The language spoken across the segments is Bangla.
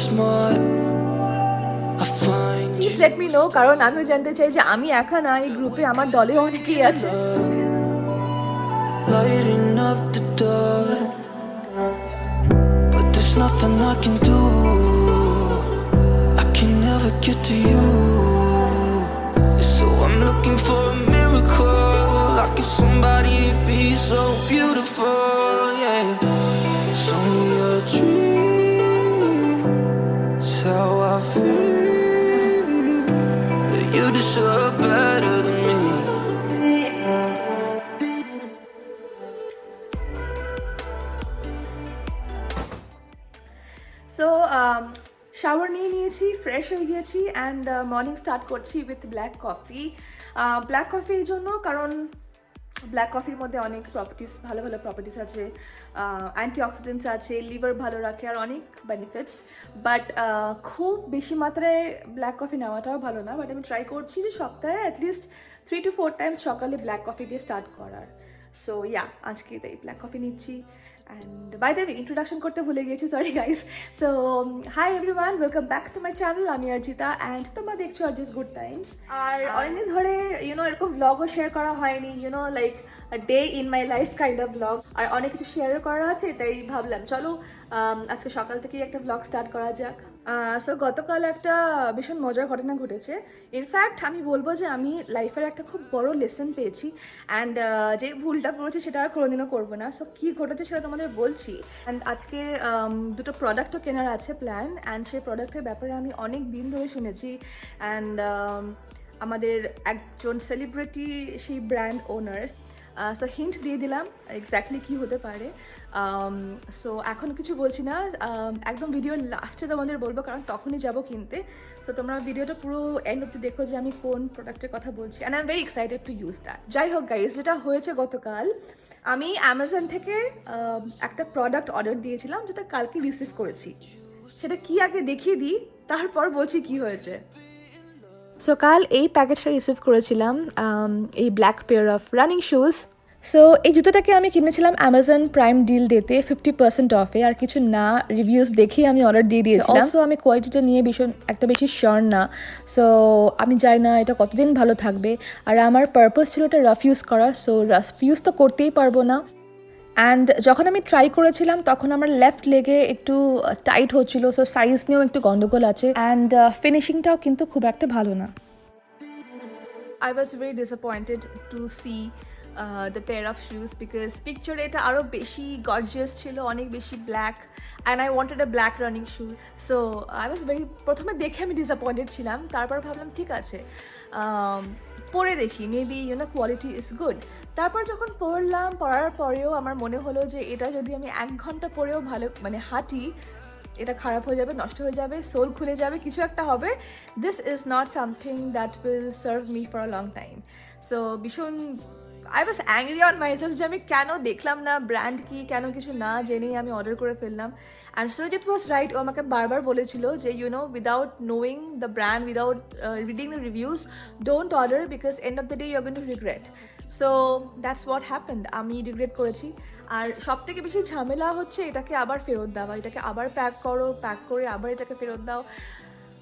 smart. I find please let me know, কারণ আমিও জানতে চাই যে আমি একা না, এই গ্রুপে আমার দলে অনেকেই আছে। lighting up the dark, but there's nothing I can do. I can never get to you, so I'm looking for a miracle. Like it's somebody be so beautiful, yeah. It's only a dream, it's how I feel. You deserve better than me. So shower নিয়ে নিয়েছি, ফ্রেশ হয়ে গিয়েছি, অ্যান্ড মর্নিং স্টার্ট করছি with black coffee. Black coffee এই জন্য কারণ ব্ল্যাক কফির মধ্যে অনেক প্রপার্টিস, ভালো ভালো প্রপার্টিস আছে, অ্যান্টিঅক্সিডেন্টস আছে, লিভার ভালো রাখে, আর অনেক বেনিফিটস। বাট খুব বেশি মাত্রায় ব্ল্যাক কফি নেওয়াটাও ভালো না, বাট আমি ট্রাই করছি যে সপ্তাহে অ্যাটলিস্ট 3 to 4 টাইমস সকালে ব্ল্যাক কফি দিয়ে স্টার্ট করার। সো ইয়া, আজকে তাই ব্ল্যাক কফি নিচ্ছি। And by the way, introduction করতে ভুলে গিয়েছি, sorry guys. So hi everyone, welcome back to my channel. আমি অর্জিতা and তোমরা দেখছো অর্জিস গুড টাইমস। আর অনেকদিন ধরে এরকম ব্লগও শেয়ার করা হয়নি, like a day in my life kind of vlog, আর অনেক কিছু শেয়ারও করা আছে, তাই ভাবলাম চলো আজকে সকাল থেকেই একটা ব্লগ স্টার্ট করা যাক। সো গতকাল একটা ভীষণ মজার ঘটনা ঘটেছে। ইনফ্যাক্ট আমি বলবো যে আমি লাইফের একটা খুব বড় লেসন পেয়েছি, অ্যান্ড যে ভুলটা করেছি সেটা আর কোনোদিনও করবো না। সো কী ঘটেছে সেটা তোমাদের বলছি। অ্যান্ড আজকে দুটো প্রোডাক্টও কেনার আছে প্ল্যান, অ্যান্ড সেই প্রোডাক্টের ব্যাপারে আমি অনেক দিন ধরে শুনেছি, অ্যান্ড আমাদের একজন সেলিব্রিটি সেই ব্র্যান্ড ওনার্স, সো হিন্ট দিয়ে দিলাম এক্স্যাক্টলি কী হতে পারে। সো এখন কিছু বলছি না, একদম ভিডিওর লাস্টে তোমাদের বলবো, কারণ তখনই যাবো কিনতে। সো তোমরা ভিডিওটা পুরো এন্ড অব্দি দেখো যে আমি কোন প্রোডাক্টের কথা বলছি, and I am very excited to use that. যাই হোক গাইজ, যেটা হয়েছে গতকাল, আমি অ্যামাজন থেকে একটা প্রোডাক্ট অর্ডার দিয়েছিলাম, যেটা কালকে রিসিভ করেছি। সেটা কি আগে দেখিয়ে দিই, তারপর বলছি কি হয়েছে। সো কাল এই প্যাকেটটা রিসিভ করেছিলাম, এই black pair of running shoes. So এই জুতোটাকে আমি কিনেছিলাম অ্যামাজন প্রাইম ডিল ডেতে 50% অফে, আর কিছু না রিভিউজ দেখেই আমি অর্ডার দিয়ে দিয়েছিলাম। অলসো আমি কোয়ালিটিটা নিয়ে ভীষণ একটা বেশি শিওর না, সো আমি জানি না এটা কতদিন ভালো থাকবে, আর আমার পারপাস ছিল এটা রাফ ইউজ করা। সো রাফ ইউজ তো করতেই পারবো না, অ্যান্ড যখন আমি ট্রাই করেছিলাম তখন আমার লেফট লেগে একটু টাইট হচ্ছিল, সো সাইজ নিয়েও একটু গন্ডগোল আছে, অ্যান্ড ফিনিশিংটাও কিন্তু খুব একটা ভালো না। I was very disappointed to see the pair of shoes, because picture এটা আরো বেশি গর্জিয়াস ছিল, অনেক বেশি black, and I wanted a black running shoe. So I was very, প্রথমে দেখে আমি ডিসঅ্যাপয়েন্টেড ছিলাম, তারপর ভাবলাম ঠিক আছে পরে দেখি, মেবি কোয়ালিটি ইজ গুড। তারপর যখন পরলাম, পরার পরেও আমার মনে হলো যে এটা যদি আমি 1 ঘন্টা পরেও ভালো হাঁটি, এটা খারাপ হয়ে যাবে, নষ্ট হয়ে যাবে, সোল খুলে যাবে, কিছু একটা হবে। This is not something that will serve me for a long time. So ভীষণ I was angry on myself যে আমি কেন দেখলাম না ব্র্যান্ড কি, কেন কিছু না জেনেই আমি অর্ডার করে ফেললাম। অ্যান্ড সুরজিৎ ওয়াজ রাইট, ও আমাকে বারবার বলেছিল যে without knowing the brand, without reading the reviews, don't order, because end of the day you are going to regret. So that's what happened, আমি রিগ্রেট করেছি। আর সব থেকে বেশি ঝামেলা হচ্ছে এটাকে আবার ফেরত দেওয়া, এটাকে আবার প্যাক করো, প্যাক করে আবার এটাকে ফেরত দাও।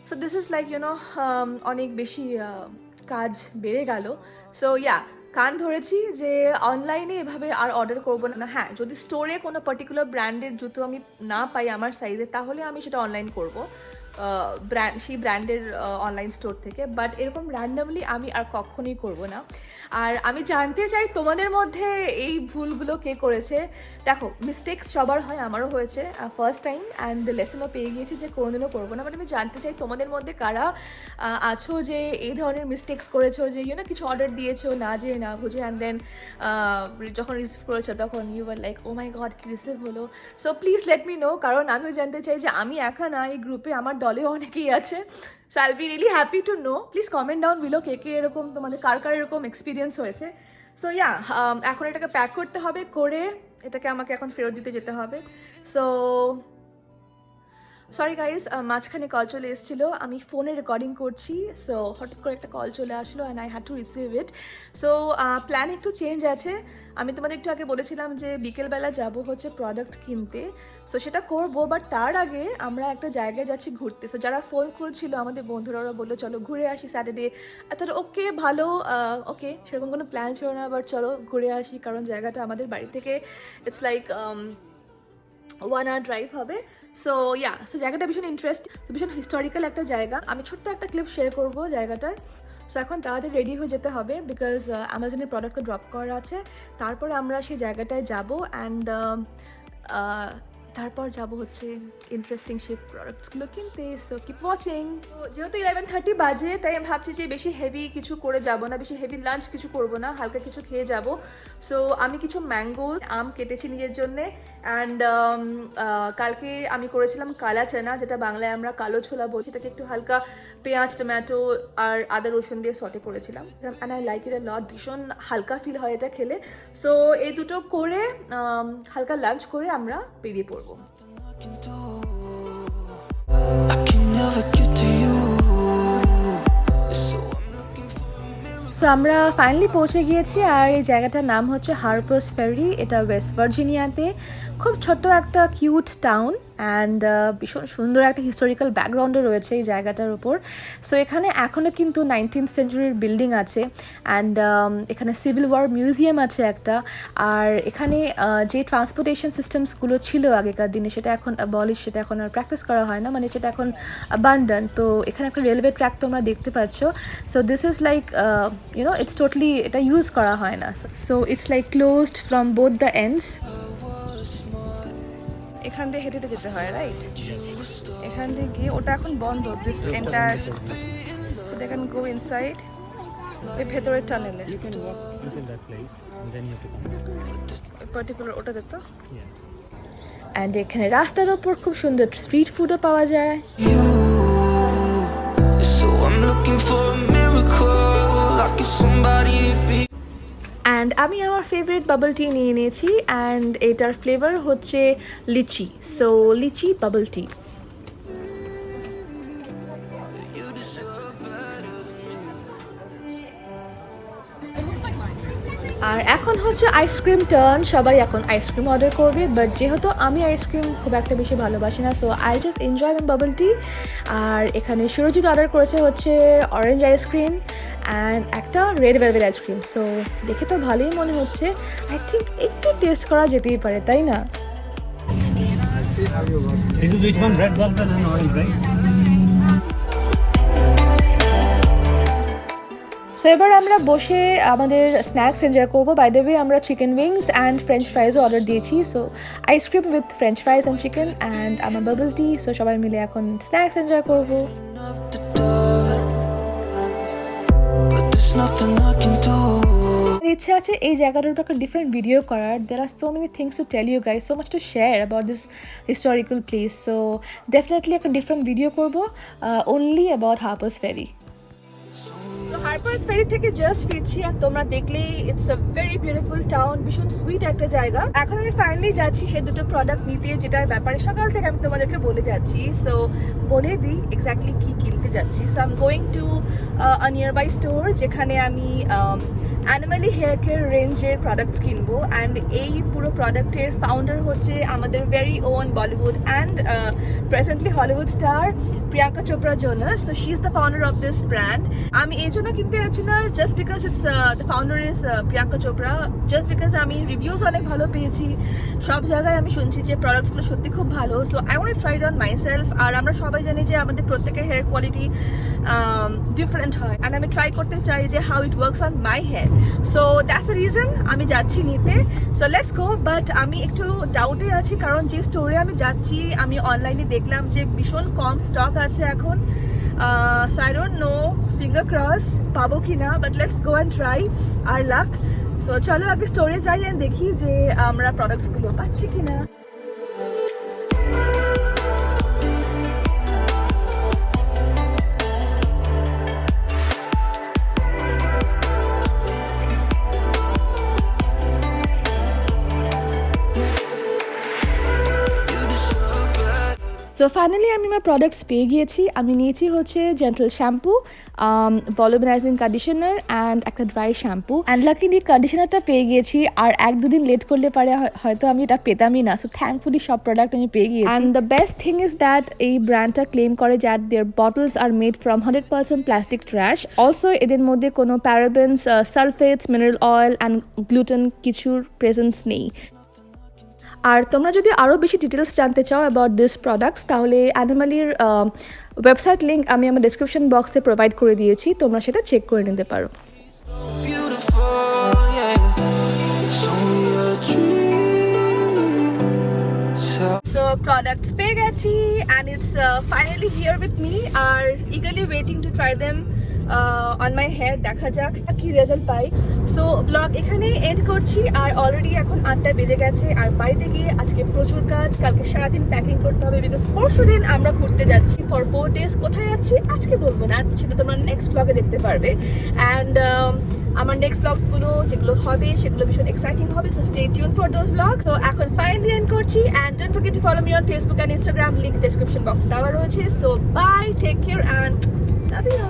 সো দিস ইজ লাইক অনেক বেশি কাজ বেড়ে গেল। সো ইয়া, কান ধরেছি যে অনলাইনে এভাবে আর অর্ডার করবো না। হ্যাঁ, যদি স্টোরে কোনো পার্টিকুলার ব্র্যান্ডের জুতো আমি না পাই আমার সাইজে, তাহলে আমি সেটা অনলাইন করবো, সেই ব্র্যান্ডের অনলাইন স্টোর থেকে। বাট এরকম র্যান্ডামলি আমি আর কখনোই করব না। আর আমি জানতে চাই তোমাদের মধ্যে এই ভুলগুলো কে করেছে। দেখো, মিস্টেক্স সবার হয়, আমারও হয়েছে ফার্স্ট টাইম, অ্যান্ড লেসনও পেয়ে গিয়েছি যে কোনোদিনও করবো না। বাট আমি জানতে চাই তোমাদের মধ্যে কারা আছো যে এই ধরনের মিস্টেক্স করেছো, যে কিছু অর্ডার দিয়েছো না জেনে না বুঝে, অ্যান্ড দেন যখন রিসিভ করেছো তখন you are like oh my God, কি রিসিভ হলো। So please let me know, কারণ আমিও জানতে চাই যে আমি একা না, এই গ্রুপে আমার দলে অনেকেই আছে। So I'll be really happy to know. Please comment down below কে কে এরকম, তোমাদের কার কার এরকম এক্সপিরিয়েন্স হয়েছে। সো ইয়া, এখন এটাকে প্যাক করতে হবে, করে এটাকে আমাকে এখন ফেরত দিতে যেতে হবে। সো সরি গাইস, মাঝখানে কল চলে এসেছিলো, আমি ফোনে রেকর্ডিং করছি, সো হঠাৎ করে একটা কল চলে আসলো and I had to receive it. So plan একটু চেঞ্জ আছে। আমি তোমাদের একটু আগে বলেছিলাম যে বিকেলবেলা যাব হচ্ছে প্রোডাক্ট কিনতে, সো সেটা করবো, বাট তার আগে আমরা একটা জায়গায় যাচ্ছি ঘুরতে। সো যারা ফোন করছিল আমাদের বন্ধুরা, ওরা বললো চলো ঘুরে আসি স্যাটারডে। তাহলে ওকে ভালো, ওকে সেরকম কোনো প্ল্যান ছিল না, বাট চলো ঘুরে আসি, কারণ জায়গাটা আমাদের বাড়ি থেকে ইটস লাইক 1 hour ড্রাইভ হবে। সো সো জায়গাটা ভীষণ ভীষণ হিস্টোরিক্যাল একটা জায়গা। আমি ছোট্ট একটা ক্লিপ শেয়ার করবো জায়গাটার। সো এখন তাড়াতাড়ি রেডি হয়ে যেতে হবে, বিকজ অ্যামাজনের প্রোডাক্টকে ড্রপ করা আছে। তারপর আমরা সেই জায়গাটায় যাব অ্যান্ড তারপর যাব হচ্ছে ইন্টারেস্টিং সেই প্রোডাক্টসগুলো কিনতে। So keep watching. যেহেতু 11:30 বাজে, তাই আমি ভাবছি যে বেশি হেভি কিছু করে যাব না, বেশি হেভি লাঞ্চ কিছু করব না, হালকা কিছু খেয়ে যাব। সো আমি কিছু ম্যাঙ্গো আম কেটেছি নিজের জন্যে। অ্যান্ড কালকে আমি করেছিলাম কালা চানা, যেটা বাংলায় আমরা কালো ছোলা বলছি। তাকে একটু হালকা পেঁয়াজ, টমেটো আর আদা রসুন দিয়ে সটে করেছিলাম, অ্যান্ড আই লাইক ইট আ লট। ভীষণ হালকা ফিল হয় এটা খেলে। সো এই দুটো করে হালকা লাঞ্চ করে আমরা বেরিয়ে পড়বো। I can do. I can never get to you. So I'm looking for a miracle. So আমরা ফাইনালি পৌঁছে গিয়েছি, আর এই জায়গাটার নাম হচ্ছে হারপার্স ফেরি। এটা ওয়েস্ট ভার্জিনিয়াতে, খুব ছোট্ট একটা কিউট টাউন, অ্যান্ড ভীষণ সুন্দর একটা হিস্টোরিক্যাল ব্যাকগ্রাউন্ডও রয়েছে এই জায়গাটার উপর। সো এখানে এখনও কিন্তু 19th সেঞ্চুরির বিল্ডিং আছে, অ্যান্ড এখানে সিভিল ওয়ার মিউজিয়াম আছে একটা। আর এখানে যে ট্রান্সপোর্টেশন সিস্টেমসগুলো ছিল আগেকার দিনে, সেটা এখন অ্যাবলিশ, সেটা এখন আর প্র্যাকটিস করা হয় না, মানে সেটা এখন অ্যাবান্ডন। তো এখানে একটা রেলওয়ে ট্র্যাক তোমরা দেখতে পাচ্ছ। So this is like it's totally, এটা ইউজ করা হয় না। So it's like closed from both the ends. এখান দিয়ে হেঁটে যেতে হয়, রাইট? এখান থেকে গিয়ে ওটা এখন বন্ধ, this entire. So they can go inside ওই ভেতরের টানেলে। You can walk until that place and then you have to come back. Particular ওটাতে তো। Yeah. অ্যান্ড এখানে রাস্তার ওপর খুব সুন্দর স্ট্রিট ফুডও পাওয়া যায়। You. So I'm looking for a miracle. Like it's somebody to be. And আমি আমার ফেভারিট বাবল টি নিয়ে নিয়েছি, অ্যান্ড এটার ফ্লেভার হচ্ছে litchi. So litchi bubble tea. You deserve better than me. আর এখন হচ্ছে আইসক্রিম টার্ন। সবাই এখন আইসক্রিম অর্ডার করবে, বাট যেহেতু আমি আইসক্রিম খুব একটা বেশি ভালোবাসি না, so I just enjoy my bubble tea. আর এখানে সুরজিৎ অর্ডার করেছে হচ্ছে অরেঞ্জ আইসক্রিম অ্যান্ড একটা রেড ভেলভেট আইসক্রিম। সো দেখে তো ভালোই মনে হচ্ছে, আই থিঙ্ক একটু টেস্ট করা যেতেই পারে, তাই না? This is which one? Red velvet and orange, right? So এবার আমরা বসে আমাদের স্ন্যাক্স এনজয় করবো। বাই দ্য ওয়ে, আমরা চিকেন উইংস অ্যান্ড ফ্রেঞ্চ ফ্রাইজও অর্ডার দিয়েছি। So ice cream with french fries and chicken and আমার বাবল টি। সো সবাই মিলে এখন স্ন্যাক্স এনজয় করবো। Up the dark. But there's nothing I can do. ইচ্ছে আছে এই জায়গাটার উপর একটা ডিফারেন্ট ভিডিও করার। There are so many things to tell you guys, so much to share about this historical place. So definitely একটা ডিফারেন্ট ভিডিও করবো only about Harpers Ferry. So Harpers Ferry থেকে জাস্ট ফিরছি, আর তোমরা দেখলেই it's a very beautiful town, ভীষণ সুইট একটা জায়গা। এখন আমি ফাইনালি যাচ্ছি সেই দুটো প্রোডাক্ট নিতে, যেটার ব্যাপারে সকাল থেকে আমি তোমাদেরকে বলে যাচ্ছি। সো বলে দিই এক্স্যাক্টলি কি কিনতে যাচ্ছি। So I am going to a nearby store, যেখানে আমি অ্যানিমালি হেয়ার কেয়ার রেঞ্জের প্রোডাক্টস কিনবো। অ্যান্ড এই পুরো প্রোডাক্টের ফাউন্ডার হচ্ছে আমাদের very own Bollywood and presently Hollywood star Priyanka Chopra Jonas. So she is the founder of this brand. আমি এই জন্য কিনতে যাচ্ছি না just because it's the founder is Priyanka Chopra, just because আমি রিভিউস অনেক ভালো পেয়েছি, সব জায়গায় আমি শুনছি যে প্রোডাক্টসগুলো সত্যি খুব ভালো। So I want to try it on myself. আর আমরা সবাই জানি যে আমাদের প্রত্যেকের হেয়ার কোয়ালিটি ডিফারেন্ট হয়, অ্যান্ড আমি ট্রাই করতে চাই যে how it works on my hair. So that's the reason আমি যাচ্ছি নিতে। So let's go. বাট আমি একটু ডাউটে আছি, কারণ যে স্টোরে আমি যাচ্ছি আমি অনলাইনে দেখলাম যে ভীষণ কম স্টক আছে এখন। So I don't know, finger cross পাবো কি না, but let's go and try our luck. So চলো আগে স্টোরে যাই অ্যান্ড দেখি যে আমরা প্রোডাক্টসগুলো পাচ্ছি কি না। সো ফাইনালি আমি আমার প্রোডাক্টস পেয়ে গিয়েছি। আমি নিয়েছি হচ্ছে gentle shampoo, volumising conditioner and একটা ড্রাই শ্যাম্পু। অ্যান্ড লাকিলি কন্ডিশনারটা পেয়ে গিয়েছি, আর 1-2 দিন লেট করলে পারে হয়তো আমি এটা পেতামই না। সো থ্যাঙ্কফুলি সব প্রোডাক্ট আমি পেয়ে গিয়েছি। And the best thing is that এই ব্র্যান্ডটা ক্লেম করে that their bottles are made from 100% plastic trash. Also এদের মধ্যে কোনো parabens, sulphates, mineral oil and gluten কিছুর প্রেজেন্স নেই। আর তোমরা যদি আরও বেশি ডিটেলস জানতে চাও অ্যাবাউট দিস প্রোডাক্টস, তাহলে অ্যানিমালির ওয়েবসাইট লিঙ্ক আমি আমার ডিসক্রিপশন বক্সে প্রোভাইড করে দিয়েছি, তোমরা সেটা চেক করে নিতে পারো। Beautiful, yeah. It's only a dream. So products পেয়ে গেছি and it's finally here with me, আর eagerly waiting to try them on my hair. দেখা যাক কি রেজাল্ট পাই। সো ব্লগ এখানেই এন্ড করছি, আর অলরেডি এখন 8টা বেজে গেছে। আর বাড়িতে গিয়ে আজকে প্রচুর কাজ, কালকে সারাদিন প্যাকিং করতে হবে, বিকজ পরশু দিন আমরা ঘুরতে যাচ্ছি ফর 4 days। কোথায় যাচ্ছি আজকে বলবো না, সেটা তোমরা নেক্সট ব্লগে দেখতে পারবে। অ্যান্ড আমার নেক্সট ব্লগসগুলো যেগুলো হবে সেগুলো ভীষণ এক্সাইটিং হবে, so stay tune for those blog. তো এখন ফাইনালি এন্ড করছি, and don't forget to follow me on Facebook and Instagram, link description বক্সে দেওয়া রয়েছে। So bye, take care and love you.